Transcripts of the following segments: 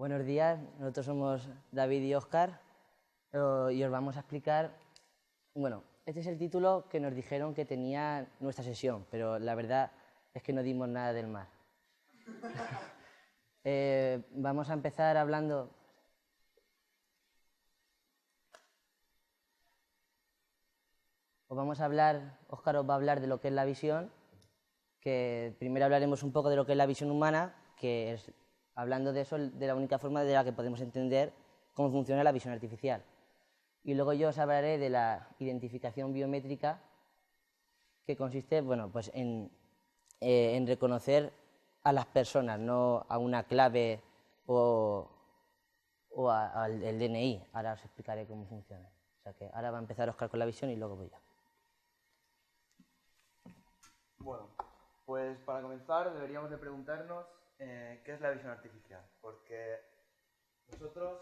Buenos días, nosotros somos David y Óscar y os vamos a explicar, bueno, este es el título que nos dijeron que tenía nuestra sesión, pero la verdad es que no dimos nada del mar. Vamos a empezar hablando... Óscar os va a hablar de lo que es la visión, que primero hablaremos un poco de lo que es la visión humana, que es, hablando de eso, de la única forma de la que podemos entender cómo funciona la visión artificial. Y luego yo os hablaré de la identificación biométrica, que consiste, bueno, pues en reconocer a las personas, no a una clave o al DNI. Ahora os explicaré cómo funciona. O sea que ahora va a empezar Óscar con la visión y luego voy yo. Bueno, pues para comenzar deberíamos de preguntarnos qué es la visión artificial, porque nosotros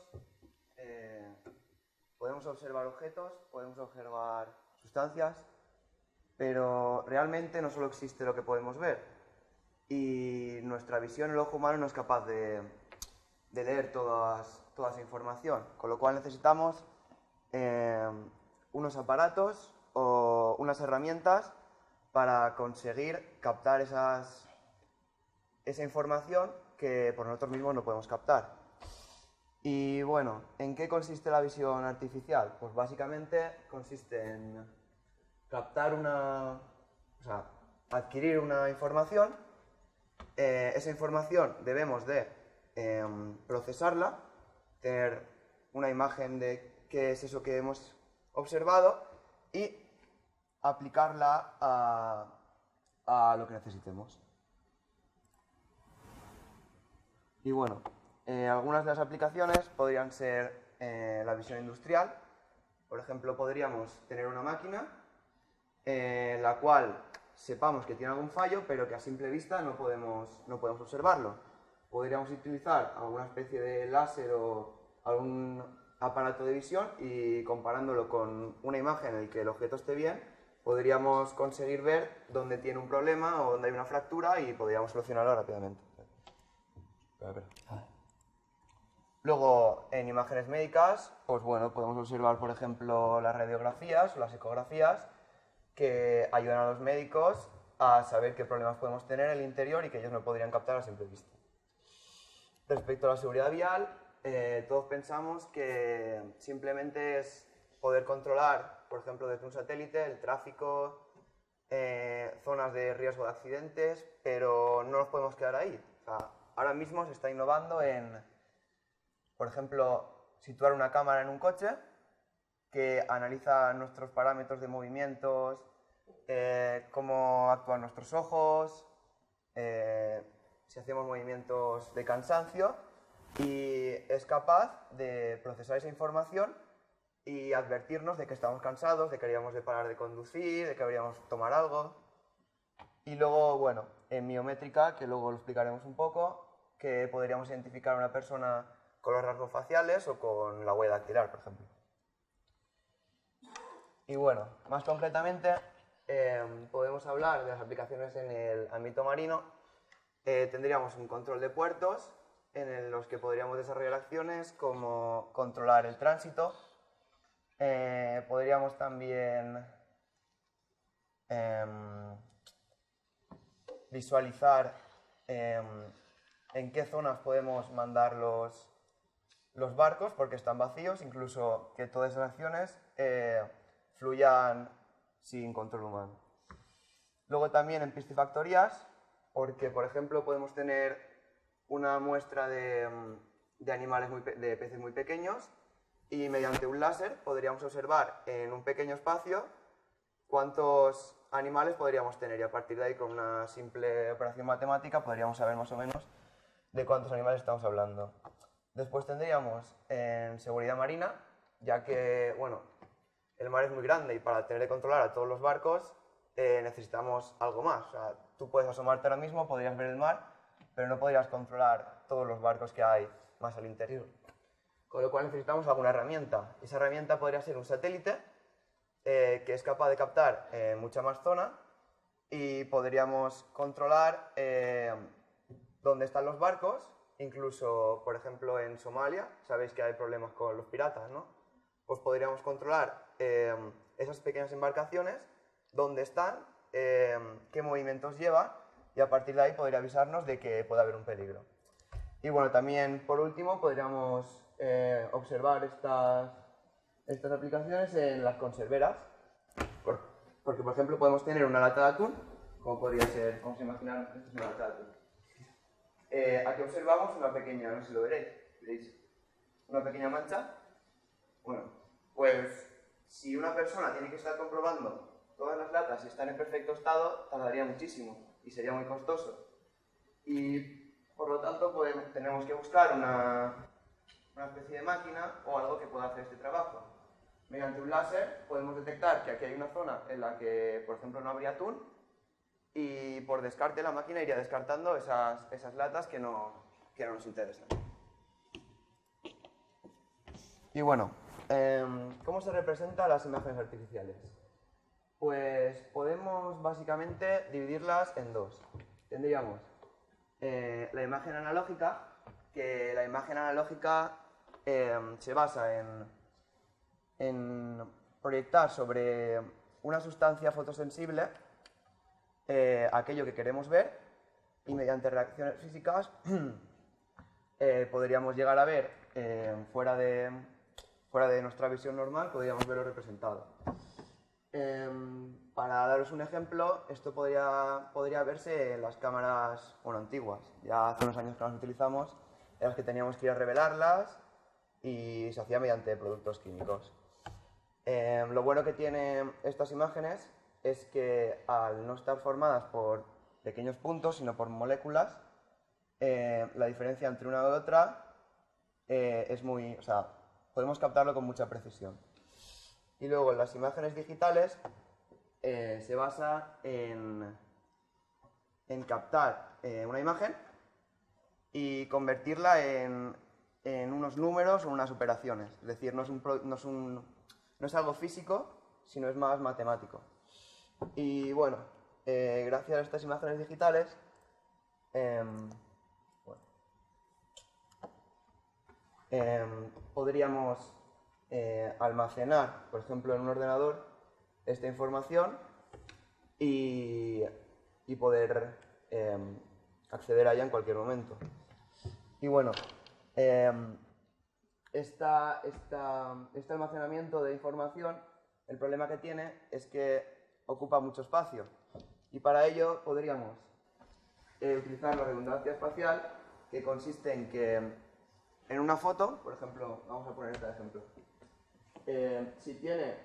podemos observar objetos, podemos observar sustancias, pero realmente no solo existe lo que podemos ver, y nuestra visión, el ojo humano, no es capaz de leer toda esa información, con lo cual necesitamos unos aparatos o unas herramientas para conseguir captar esa información que por nosotros mismos no podemos captar. Y bueno, ¿en qué consiste la visión artificial? Pues básicamente consiste en captar adquirir una información. Esa información debemos de procesarla, tener una imagen de qué es eso que hemos observado y aplicarla a lo que necesitemos. Y bueno, algunas de las aplicaciones podrían ser la visión industrial. Por ejemplo, podríamos tener una máquina la cual sepamos que tiene algún fallo, pero que a simple vista no podemos observarlo. Podríamos utilizar alguna especie de láser o algún aparato de visión y comparándolo con una imagen en la que el objeto esté bien, podríamos conseguir ver dónde tiene un problema o dónde hay una fractura y podríamos solucionarlo rápidamente. Luego, en imágenes médicas, pues bueno, podemos observar, por ejemplo, las radiografías o las ecografías que ayudan a los médicos a saber qué problemas podemos tener en el interior y que ellos no podrían captar a simple vista. Respecto a la seguridad vial, todos pensamos que simplemente es poder controlar, por ejemplo, desde un satélite, el tráfico, zonas de riesgo de accidentes, pero no nos podemos quedar ahí. O sea, ahora mismo se está innovando en, por ejemplo, situar una cámara en un coche que analiza nuestros parámetros de movimientos, cómo actúan nuestros ojos, si hacemos movimientos de cansancio, y es capaz de procesar esa información y advertirnos de que estamos cansados, de que deberíamos de parar de conducir, de que deberíamos tomar algo. Y luego, bueno, en biométrica, que luego lo explicaremos un poco, que podríamos identificar a una persona con los rasgos faciales o con la huella dactilar, por ejemplo. Y bueno, más concretamente, podemos hablar de las aplicaciones en el ámbito marino. Tendríamos un control de puertos en los que podríamos desarrollar acciones como controlar el tránsito. Podríamos también visualizar en qué zonas podemos mandar los barcos porque están vacíos, incluso que todas esas acciones fluyan sin control humano. Luego también en piscifactorías, porque por ejemplo podemos tener una muestra de animales de peces muy pequeños y mediante un láser podríamos observar en un pequeño espacio cuántos animales podríamos tener y a partir de ahí con una simple operación matemática podríamos saber más o menos de cuántos animales estamos hablando. Después tendríamos en seguridad marina, ya que bueno, el mar es muy grande y para tener que controlar a todos los barcos necesitamos algo más. O sea, tú puedes asomarte ahora mismo, podrías ver el mar, pero no podrías controlar todos los barcos que hay más al interior. Con lo cual necesitamos alguna herramienta. Esa herramienta podría ser un satélite que es capaz de captar mucha más zona y podríamos controlar dónde están los barcos incluso, por ejemplo, en Somalia, sabéis que hay problemas con los piratas, ¿no? Pues podríamos controlar esas pequeñas embarcaciones, dónde están, qué movimientos llevan, y a partir de ahí podría avisarnos de que puede haber un peligro. Y bueno, también por último podríamos observar estas aplicaciones en las conserveras, porque por ejemplo podemos tener una lata de atún, como podría ser, vamos a imaginar, esta es una lata de atún. Aquí observamos una pequeña, no sé si lo veréis, una pequeña mancha. Bueno, pues si una persona tiene que estar comprobando todas las latas si están en perfecto estado, tardaría muchísimo y sería muy costoso. Y por lo tanto tenemos que buscar una especie de máquina o algo que pueda hacer este trabajo. Mediante un láser podemos detectar que aquí hay una zona en la que, por ejemplo, no habría atún, y por descarte la máquina iría descartando esas latas que no nos interesan. Y bueno, ¿cómo se representan las imágenes artificiales? Pues podemos básicamente dividirlas en dos. Tendríamos la imagen analógica, que la imagen analógica se basa en proyectar sobre una sustancia fotosensible aquello que queremos ver, y mediante reacciones físicas podríamos llegar a ver fuera de nuestra visión normal, podríamos verlo representado. Para daros un ejemplo, esto podría verse en las cámaras antiguas. Ya hace unos años que las utilizamos, en las que teníamos que ir a revelarlas y se hacía mediante productos químicos. Lo bueno que tienen estas imágenes es que al no estar formadas por pequeños puntos, sino por moléculas, la diferencia entre una y otra es muy... O sea, podemos captarlo con mucha precisión. Y luego en las imágenes digitales se basa en captar una imagen y convertirla en unos números o unas operaciones. Es decir, no es algo físico, sino es más matemático. Y bueno, gracias a estas imágenes digitales, podríamos almacenar, por ejemplo, en un ordenador, esta información y poder acceder a ella en cualquier momento. Y bueno, este almacenamiento de información, el problema que tiene es que ocupa mucho espacio, y para ello podríamos utilizar la redundancia espacial, que consiste en que en una foto, por ejemplo, vamos a poner este ejemplo, si tiene,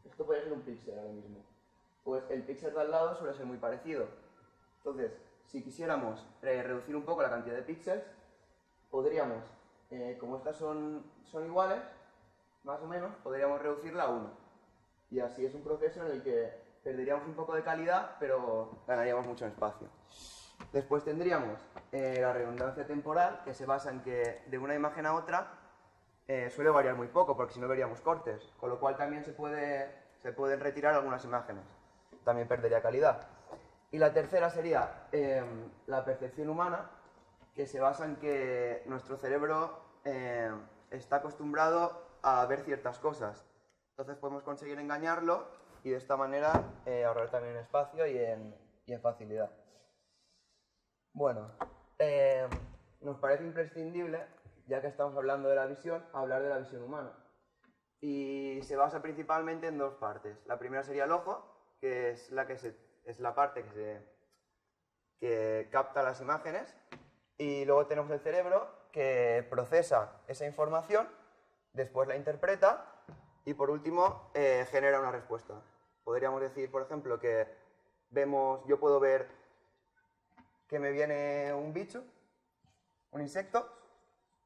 esto puede ser un píxel ahora mismo, pues el píxel de al lado suele ser muy parecido. Entonces, si quisiéramos reducir un poco la cantidad de píxeles, podríamos, como estas son iguales, más o menos, podríamos reducirla a 1. Y así es un proceso en el que perderíamos un poco de calidad, pero ganaríamos mucho en espacio. Después tendríamos la redundancia temporal, que se basa en que de una imagen a otra suele variar muy poco, porque si no veríamos cortes, con lo cual también se pueden retirar algunas imágenes. También perdería calidad. Y la tercera sería la percepción humana, que se basa en que nuestro cerebro está acostumbrado a ver ciertas cosas. Entonces podemos conseguir engañarlo y de esta manera ahorrar también en espacio y en facilidad. Bueno, nos parece imprescindible, ya que estamos hablando de la visión, hablar de la visión humana. Y se basa principalmente en dos partes. La primera sería el ojo, que es la parte que capta las imágenes, y luego tenemos el cerebro, que procesa esa información, después la interpreta y por último genera una respuesta. Podríamos decir, por ejemplo, que yo puedo ver que me viene un bicho, un insecto,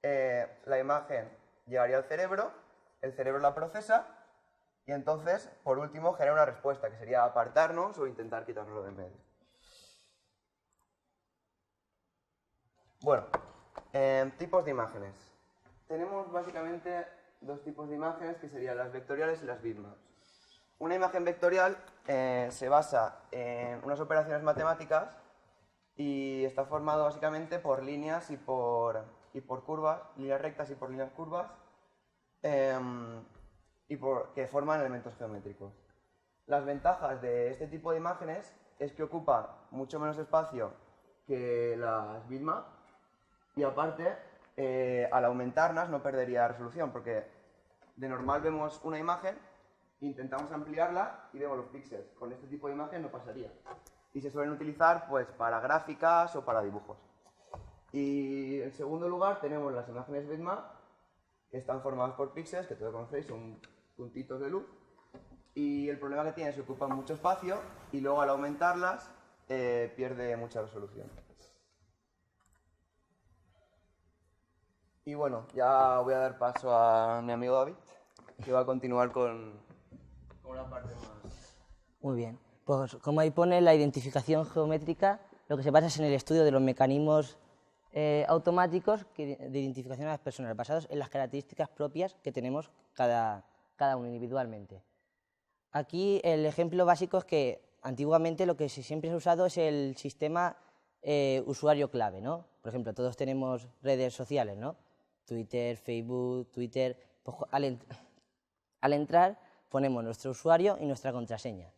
la imagen llegaría al cerebro, el cerebro la procesa y entonces, por último, genera una respuesta, que sería apartarnos o intentar quitarnos de en medio. Bueno, tipos de imágenes. Tenemos básicamente dos tipos de imágenes, que serían las vectoriales y las bitmaps. Una imagen vectorial se basa en unas operaciones matemáticas y está formado básicamente por líneas y por curvas, líneas rectas y por líneas curvas, que forman elementos geométricos. Las ventajas de este tipo de imágenes es que ocupa mucho menos espacio que las bitmap y aparte, al aumentarlas no perdería resolución, porque de normal vemos una imagen, intentamos ampliarla y vemos los píxeles. Con este tipo de imagen no pasaría. Y se suelen utilizar pues, para gráficas o para dibujos. Y en segundo lugar tenemos las imágenes bitmap, que están formadas por píxeles, que todos conocéis, son puntitos de luz. Y el problema que tiene es que ocupan mucho espacio y luego al aumentarlas pierde mucha resolución. Y bueno, ya voy a dar paso a mi amigo David, que va a continuar con una parte más. Muy bien. Pues como ahí pone, la identificación geométrica lo que se basa es en el estudio de los mecanismos automáticos de identificación a las personas, basados en las características propias que tenemos cada uno individualmente. Aquí el ejemplo básico es que antiguamente lo que siempre se ha usado es el sistema usuario clave, ¿no? Por ejemplo, todos tenemos redes sociales, ¿no? Twitter, Facebook, Twitter. Pues al entrar ponemos nuestro usuario y nuestra contraseña.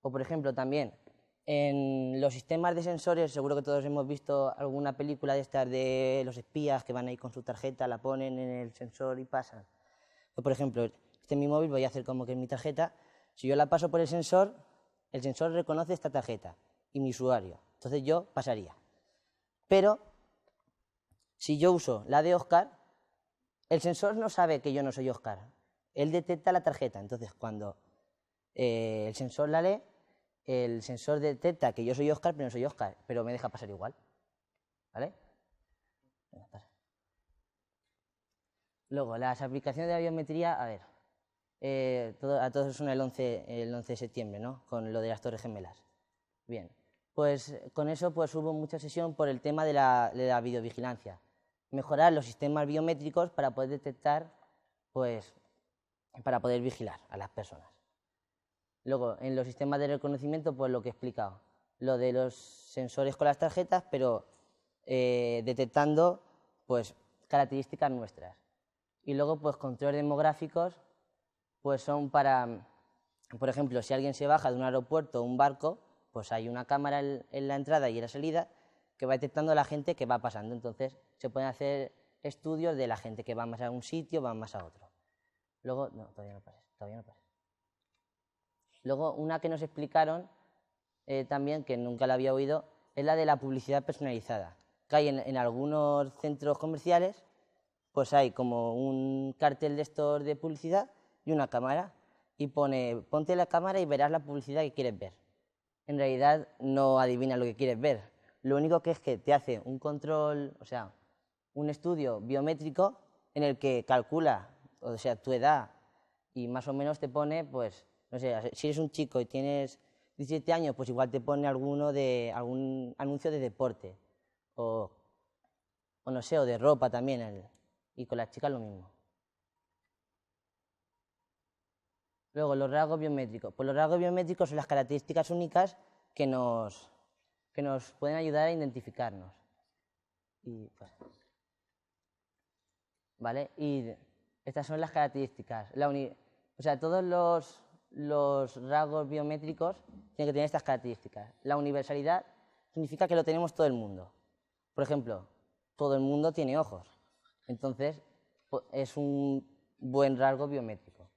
O por ejemplo también en los sistemas de sensores, seguro que todos hemos visto alguna película de estas de los espías que van ahí con su tarjeta, la ponen en el sensor y pasan. O por ejemplo, este es mi móvil, voy a hacer como que es mi tarjeta. Si yo la paso por el sensor reconoce esta tarjeta y mi usuario. Entonces yo pasaría. Pero si yo uso la de Óscar, el sensor no sabe que yo no soy Óscar. Él detecta la tarjeta. Entonces cuando el sensor la lee, el sensor detecta que yo soy Óscar, pero no soy Óscar, pero me deja pasar igual. ¿Vale? Venga, pasa. Luego, las aplicaciones de la biometría, a ver, a todos suena el 11 de septiembre, ¿no? Con lo de las Torres Gemelas. Bien, pues con eso pues hubo mucha sesión por el tema de la videovigilancia. Mejorar los sistemas biométricos para poder detectar, pues, para poder vigilar a las personas. Luego, en los sistemas de reconocimiento, pues lo que he explicado, lo de los sensores con las tarjetas, pero detectando, pues, características nuestras. Y luego, pues, controles demográficos, pues son para, por ejemplo, si alguien se baja de un aeropuerto o un barco, pues hay una cámara en la entrada y en la salida que va detectando a la gente que va pasando. Entonces, se pueden hacer estudios de la gente que va más a un sitio, va más a otro. Luego, no, todavía no pases. Luego, una que nos explicaron también, que nunca la había oído, es la de la publicidad personalizada. Que hay en algunos centros comerciales, pues hay como un cartel de estos de publicidad y una cámara. Y pone, ponte la cámara y verás la publicidad que quieres ver. En realidad no adivina lo que quieres ver. Lo único que es que te hace un control, o sea, un estudio biométrico en el que calcula, o sea, tu edad y más o menos te pone, pues, no sé, si eres un chico y tienes 17 años, pues igual te pone algún anuncio de deporte o no sé, o de ropa también, y con las chicas lo mismo. Luego, los rasgos biométricos. Pues los rasgos biométricos son las características únicas que nos pueden ayudar a identificarnos. ¿Vale? Y estas son las características. O sea, todos los rasgos biométricos tienen que tener estas características. La universalidad significa que lo tenemos todo el mundo. Por ejemplo, todo el mundo tiene ojos. Entonces, es un buen rasgo biométrico.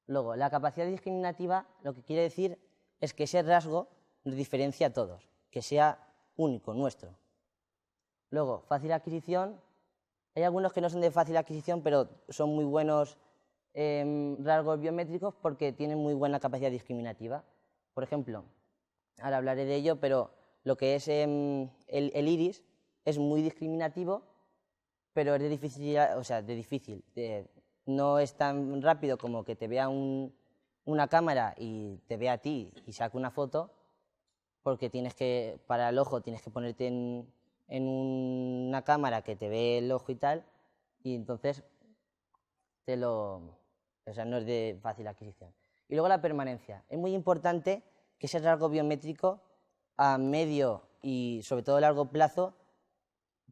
Luego, la capacidad discriminativa lo que quiere decir es que ese rasgo nos diferencia a todos, que sea único, nuestro. Luego, fácil adquisición. Hay algunos que no son de fácil adquisición, pero son muy buenos rasgos biométricos porque tienen muy buena capacidad discriminativa. Por ejemplo, ahora hablaré de ello, pero lo que es el iris es muy discriminativo, pero es de difícil, o sea, no es tan rápido como que te vea una cámara y te vea a ti y saque una foto, porque para el ojo tienes que ponerte en una cámara que te ve el ojo y tal, y entonces o sea, no es de fácil adquisición. Y luego la permanencia. Es muy importante que ese rasgo biométrico a medio y sobre todo a largo plazo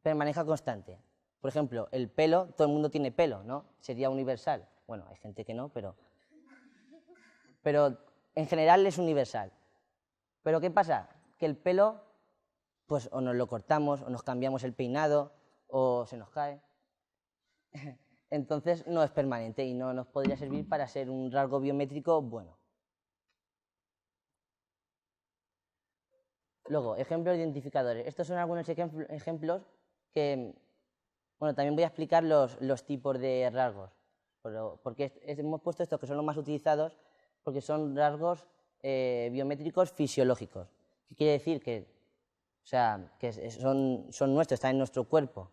permanezca constante. Por ejemplo, el pelo, todo el mundo tiene pelo, ¿no? Sería universal. Bueno, hay gente que no, pero en general es universal. Pero ¿qué pasa? Que el pelo, pues o nos lo cortamos, o nos cambiamos el peinado, o se nos cae. Entonces no es permanente y no nos podría servir para ser un rasgo biométrico bueno. Luego, ejemplos de identificadores. Estos son algunos ejemplos que, bueno, también voy a explicar los tipos de rasgos, porque hemos puesto estos que son los más utilizados, porque son rasgos biométricos fisiológicos. ¿Qué quiere decir? Que son nuestros, están en nuestro cuerpo.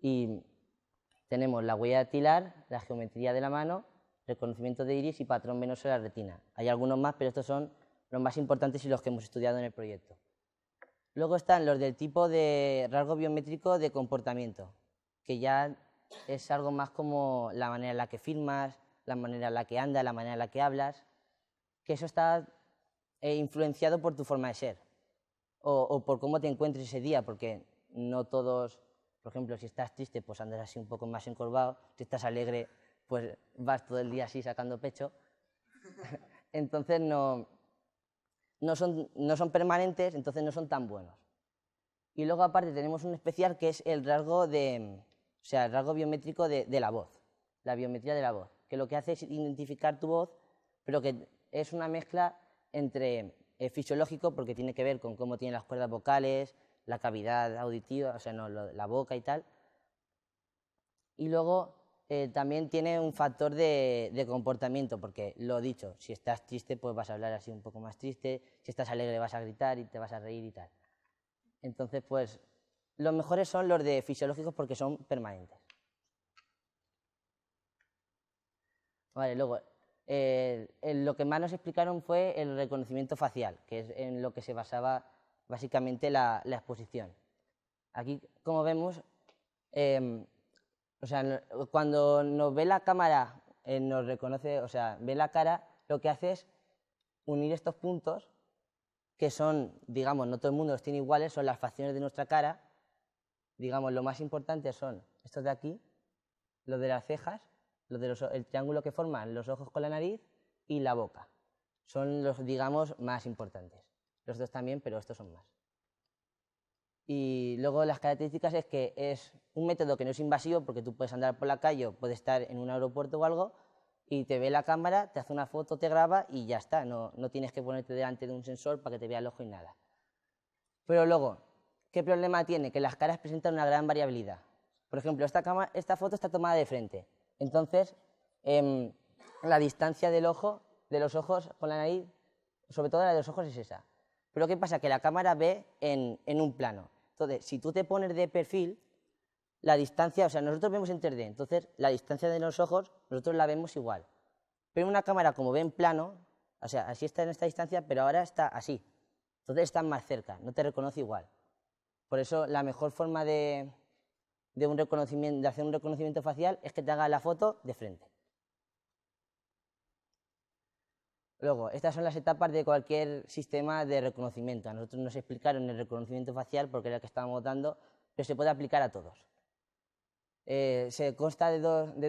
Y tenemos la huella dactilar, la geometría de la mano, reconocimiento de iris y patrón venoso de la retina. Hay algunos más, pero estos son los más importantes y los que hemos estudiado en el proyecto. Luego están los del tipo de rasgo biométrico de comportamiento, que ya es algo más como la manera en la que firmas, la manera en la que andas, la manera en la que hablas, que eso está influenciado por tu forma de ser o por cómo te encuentres ese día, porque no todos, por ejemplo, si estás triste, pues andas así un poco más encorvado, si estás alegre, pues vas todo el día así sacando pecho. Entonces no son permanentes, entonces no son tan buenos. Y luego aparte tenemos un especial que es el rasgo el rasgo biométrico de la voz, la biometría de la voz, que lo que hace es identificar tu voz, pero que es una mezcla entre fisiológico, porque tiene que ver con cómo tienen las cuerdas vocales, la cavidad auditiva, la boca y tal. Y luego también tiene un factor de comportamiento, porque lo dicho, si estás triste pues vas a hablar así un poco más triste, si estás alegre vas a gritar y te vas a reír y tal. Entonces, pues, los mejores son los de fisiológicos porque son permanentes. Vale, luego, lo que más nos explicaron fue el reconocimiento facial, que es en lo que se basaba básicamente la exposición. Aquí, como vemos, cuando nos ve la cámara, nos reconoce, ve la cara, lo que hace es unir estos puntos, que son, digamos, no todo el mundo los tiene iguales, son las facciones de nuestra cara. Digamos, lo más importante son estos de aquí, los de las cejas, el triángulo que forman los ojos con la nariz y la boca. Son los, digamos, más importantes. Los dos también, pero estos son más. Y luego las características es que es un método que no es invasivo, porque tú puedes andar por la calle o puedes estar en un aeropuerto o algo y te ve la cámara, te hace una foto, te graba y ya está. No tienes que ponerte delante de un sensor para que te vea el ojo y nada. Pero luego, ¿qué problema tiene? Que las caras presentan una gran variabilidad. Por ejemplo, esta foto está tomada de frente. Entonces, la distancia de los ojos con la nariz, sobre todo la de los ojos, es esa. Pero ¿qué pasa? Que la cámara ve en un plano. Entonces, si tú te pones de perfil, la distancia, nosotros vemos en 3D, entonces la distancia de los ojos nosotros la vemos igual. Pero una cámara, como ve en plano, así está en esta distancia, pero ahora está así. Entonces está más cerca, no te reconoce igual. Por eso la mejor forma de hacer un reconocimiento facial es que te haga la foto de frente. Luego, estas son las etapas de cualquier sistema de reconocimiento. A nosotros nos explicaron el reconocimiento facial porque era el que estábamos dando, pero se puede aplicar a todos. Se consta de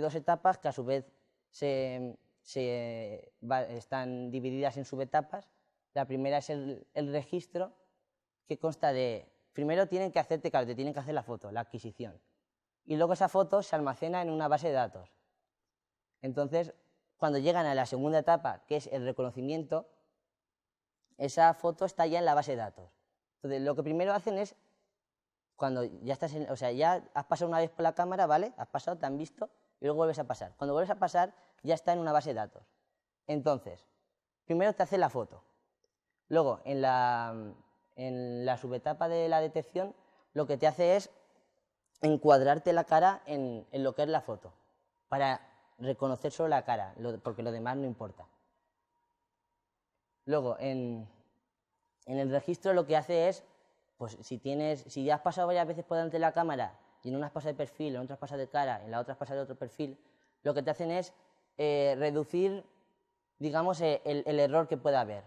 dos etapas que a su vez están divididas en subetapas. La primera es el registro, que consta de, primero te tienen que hacer la foto, la adquisición. Y luego esa foto se almacena en una base de datos. Entonces, cuando llegan a la segunda etapa, que es el reconocimiento, esa foto está ya en la base de datos. Entonces, lo que primero hacen es, cuando ya estás ya has pasado una vez por la cámara, ¿vale? Has pasado, te han visto, y luego vuelves a pasar. Cuando vuelves a pasar, ya está en una base de datos. Entonces, primero te hace la foto. Luego, en la subetapa de la detección, lo que te hace es encuadrarte la cara en lo que es la foto, para reconocer solo la cara, porque lo demás no importa. Luego, en el registro lo que hace es, pues si ya has pasado varias veces por delante de la cámara y en una has pasado de perfil, en otra has pasado de cara, en la otra has pasado de otro perfil, lo que te hacen es reducir, digamos, el error que pueda haber.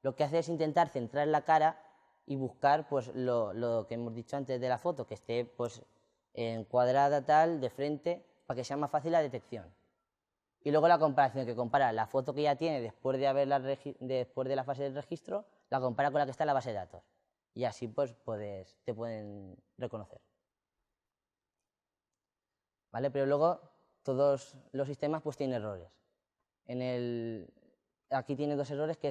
Lo que hace es intentar centrar la cara y buscar pues, lo que hemos dicho antes de la foto, que esté pues, encuadrada tal, de frente, para que sea más fácil la detección. Y luego la comparación, que compara la foto que ya tiene después de la fase del registro, la compara con la que está en la base de datos. Y así pues te pueden reconocer. ¿Vale? Pero luego todos los sistemas pues tienen errores. Aquí tiene dos errores, que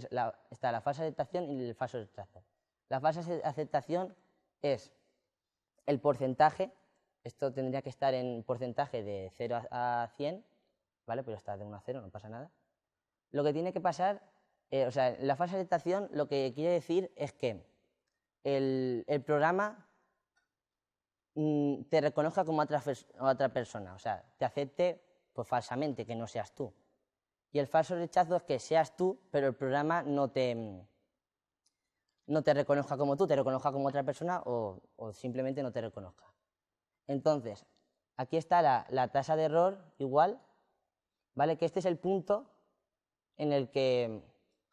está la falsa aceptación y el falso rechazo. La falsa aceptación es el porcentaje, esto tendría que estar en porcentaje de 0 a 100, ¿vale? Pero está de 1 a 0, no pasa nada. Lo que tiene que pasar, o sea, la falsa aceptación lo que quiere decir es que el programa te reconozca como otra persona, o sea, te acepte pues, falsamente, que no seas tú. Y el falso rechazo es que seas tú, pero el programa no te reconozca como tú, te reconozca como otra persona o simplemente no te reconozca. Entonces, aquí está la tasa de error igual, ¿vale? Que este es el punto en el que,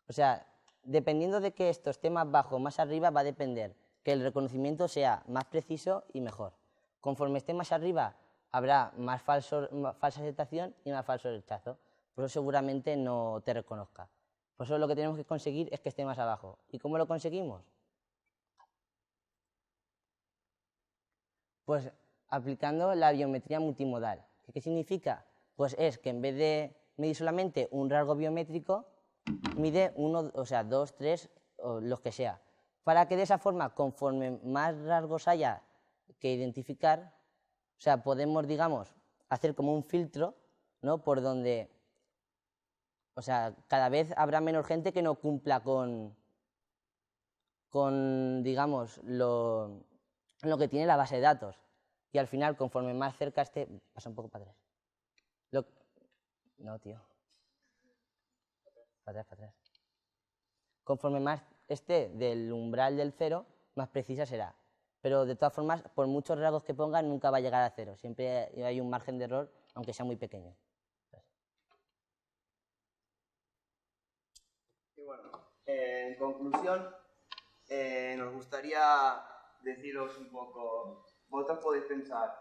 o sea, dependiendo de que esto esté más bajo o más arriba, va a depender que el reconocimiento sea más preciso y mejor. Conforme esté más arriba, habrá más falsa aceptación y más falso rechazo. Por eso seguramente no te reconozca. Por eso lo que tenemos que conseguir es que esté más abajo. ¿Y cómo lo conseguimos? Pues aplicando la biometría multimodal. ¿Qué significa? Pues es que en vez de medir solamente un rasgo biométrico, mide 1, o sea, 2, 3, o los que sea. Para que de esa forma, conforme más rasgos haya que identificar, o sea, podemos, digamos, hacer como un filtro, ¿no? Por donde, o sea, cada vez habrá menos gente que no cumpla con digamos, lo que tiene la base de datos. Y al final, conforme más cerca esté... Pasa un poco para atrás. No, tío. Para atrás. Conforme más esté del umbral del 0, más precisa será. Pero de todas formas, por muchos rasgos que pongan, nunca va a llegar a 0. Siempre hay un margen de error, aunque sea muy pequeño. Y bueno, en conclusión, nos gustaría deciros un poco, vosotros podéis pensar,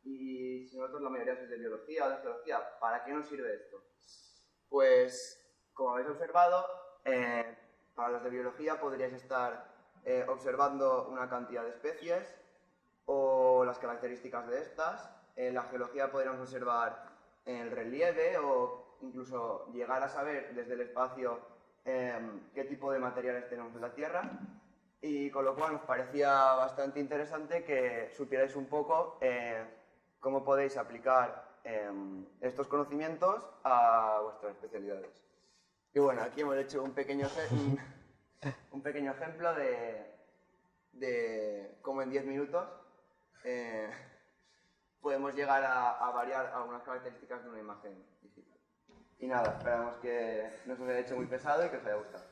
y si nosotros la mayoría sois de biología o de geología, ¿para qué nos sirve esto? Pues, como habéis observado, para los de biología podríais estar observando una cantidad de especies o las características de estas. En la geología podríamos observar el relieve o incluso llegar a saber desde el espacio qué tipo de materiales tenemos en la Tierra. Y con lo cual nos parecía bastante interesante que supierais un poco cómo podéis aplicar estos conocimientos a vuestras especialidades. Y bueno, aquí hemos hecho un pequeño ejemplo de cómo en 10 minutos podemos llegar a variar algunas características de una imagen digital. Y nada, esperamos que no se os haya hecho muy pesado y que os haya gustado.